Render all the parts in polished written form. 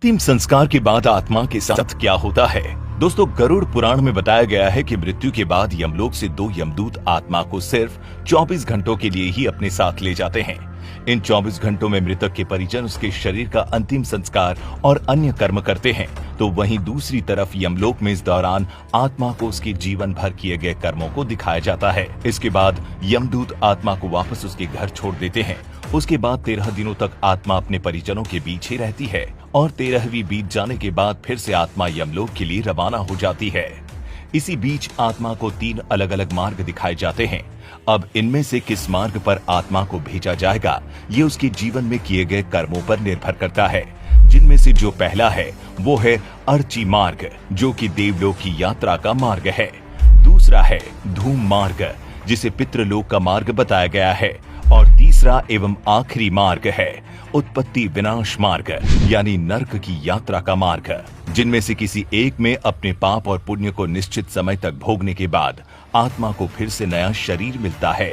अंतिम संस्कार के बाद आत्मा के साथ क्या होता है? दोस्तों, गरुड़ पुराण में बताया गया है कि मृत्यु के बाद यमलोक से 2 यमदूत आत्मा को सिर्फ 24 घंटों के लिए ही अपने साथ ले जाते हैं। इन 24 घंटों में मृतक के परिजन उसके शरीर का अंतिम संस्कार और अन्य कर्म करते हैं, तो वहीं दूसरी तरफ यमलोक में इस दौरान आत्मा को उसके जीवन भर किए गए कर्मों को दिखाया जाता है। इसके बाद यमदूत आत्मा को वापस उसके घर छोड़ देते हैं। उसके बाद 13 दिनों तक आत्मा अपने परिजनों के बीच ही रहती है और 13वीं बीत जाने के बाद फिर से आत्मा यमलोक के लिए रवाना हो जाती है। इसी बीच आत्मा को 3 अलग अलग मार्ग दिखाए जाते हैं। अब इनमें से किस मार्ग पर आत्मा को भेजा जाएगा, ये उसके जीवन में किए गए कर्मों पर निर्भर करता है, जिनमें से जो पहला है वो है अर्ची मार्ग, जो कि देवलोक की यात्रा का मार्ग है। दूसरा है धूम मार्ग, जिसे पितृलोक का मार्ग बताया गया है, और तीसरा एवं आखिरी मार्ग है उत्पत्ति विनाश मार्ग, यानी नर्क की यात्रा का मार्ग, जिनमें से किसी एक में अपने पाप और पुण्य को निश्चित समय तक भोगने के बाद आत्मा को फिर से नया शरीर मिलता है।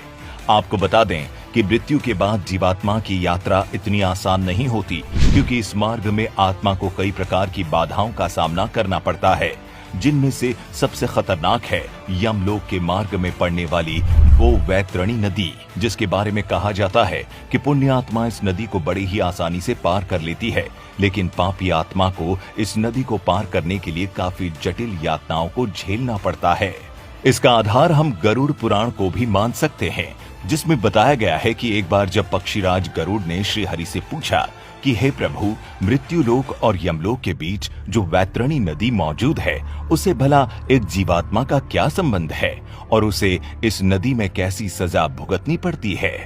आपको बता दें कि मृत्यु के बाद जीवात्मा की यात्रा इतनी आसान नहीं होती, क्योंकि इस मार्ग में आत्मा को कई प्रकार की बाधाओं का सामना करना पड़ता है, जिनमें से सबसे खतरनाक है यमलोक के मार्ग में पड़ने वाली वो वैतरणी नदी, जिसके बारे में कहा जाता है कि पुण्य आत्मा इस नदी को बड़ी ही आसानी से पार कर लेती है, लेकिन पापी आत्मा को इस नदी को पार करने के लिए काफी जटिल यातनाओं को झेलना पड़ता है। इसका आधार हम गरुड़ पुराण को भी मान सकते हैं, जिसमें बताया गया है कि एक बार जब पक्षीराज गरुड़ ने श्री हरि से पूछा कि हे प्रभु, मृत्युलोक और यमलोक के बीच जो वैतरणी नदी मौजूद है, उसे भला एक जीवात्मा का क्या संबंध है और उसे इस नदी में कैसी सजा भुगतनी पड़ती है?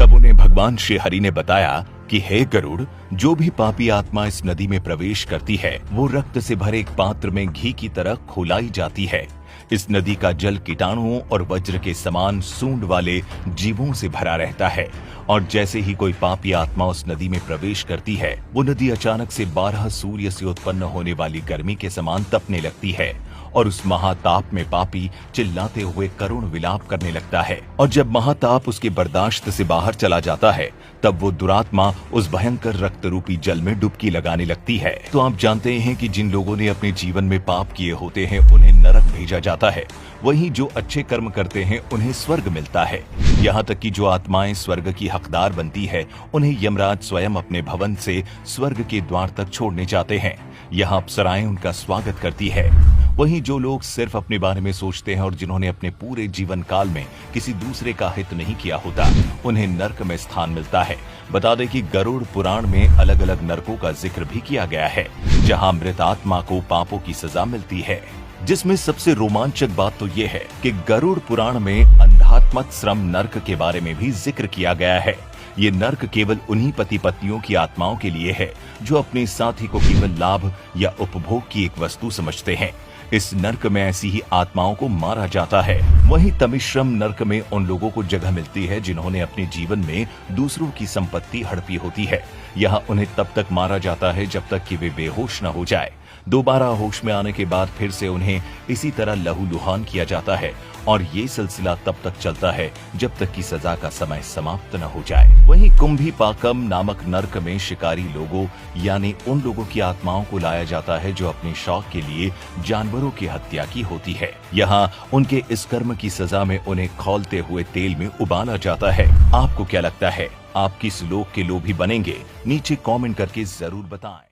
तब उन्हें भगवान श्री हरि ने बताया कि हे गरुड़, जो भी पापी आत्मा इस नदी में प्रवेश करती है, वो रक्त से भरे एक पात्र में घी की तरह खौलाई जाती है। इस नदी का जल कीटाणुओं और वज्र के समान सूंड वाले जीवों से भरा रहता है, और जैसे ही कोई पापी आत्मा उस नदी में प्रवेश करती है, वो नदी अचानक से 12 सूर्य से उत्पन्न होने वाली गर्मी के समान तपने लगती है, और उस महाताप में पापी चिल्लाते हुए करुण विलाप करने लगता है। और जब महाताप उसके बर्दाश्त से बाहर चला जाता है, तब वो दुरात्मा उस भयंकर रक्त रूपी जल में डुबकी लगाने लगती है। तो आप जानते हैं कि जिन लोगों ने अपने जीवन में पाप किए होते हैं, उन्हें नरक भेजा जाता है, वहीं जो अच्छे कर्म करते हैं उन्हें स्वर्ग मिलता है। यहाँ तक कि जो आत्माएं स्वर्ग की हकदार बनती है, उन्हें यमराज स्वयं अपने भवन से स्वर्ग के द्वार तक छोड़ने जाते हैं। यहाँ अप्सराएं उनका स्वागत करती है। वहीं जो लोग सिर्फ अपने बारे में सोचते हैं और जिन्होंने अपने पूरे जीवन काल में किसी दूसरे का हित नहीं किया होता, उन्हें नर्क में स्थान मिलता है। बता दें कि गरुड़ पुराण में अलग अलग नरकों का जिक्र भी किया गया है, जहां मृत आत्मा को पापों की सजा मिलती है। जिसमें सबसे रोमांचक बात तो ये है कि गरुड़ पुराण में अंधात्मत श्रम नर्क के बारे में भी जिक्र किया गया है। ये नर्क केवल उन्हीं पति पत्नियों की आत्माओं के लिए है जो अपने साथी को केवल लाभ या उपभोग की एक वस्तु समझते हैं। इस नर्क में ऐसी ही आत्माओं को मारा जाता है। वहीं तमिश्रम नर्क में उन लोगों को जगह मिलती है जिन्होंने अपने जीवन में दूसरों की संपत्ति हड़पी होती है। यहाँ उन्हें तब तक मारा जाता है जब तक कि वे बेहोश न हो जाए। दोबारा होश में आने के बाद फिर से उन्हें इसी तरह लहूलुहान किया जाता है, और ये सिलसिला तब तक चलता है जब तक कि सजा का समय समाप्त न हो जाए। वहीं कुंभीपाकम नामक नर्क में शिकारी लोगों यानी उन लोगों की आत्माओं को लाया जाता है जो अपने शौक के लिए जानवरों की हत्या की होती है। यहाँ उनके इस कर्म की सजा में उन्हें खौलते हुए तेल में उबाला जाता है। आपको क्या लगता है, आप किस लोक के लोभी बनेंगे? नीचे कमेंट करके जरूर बताएं।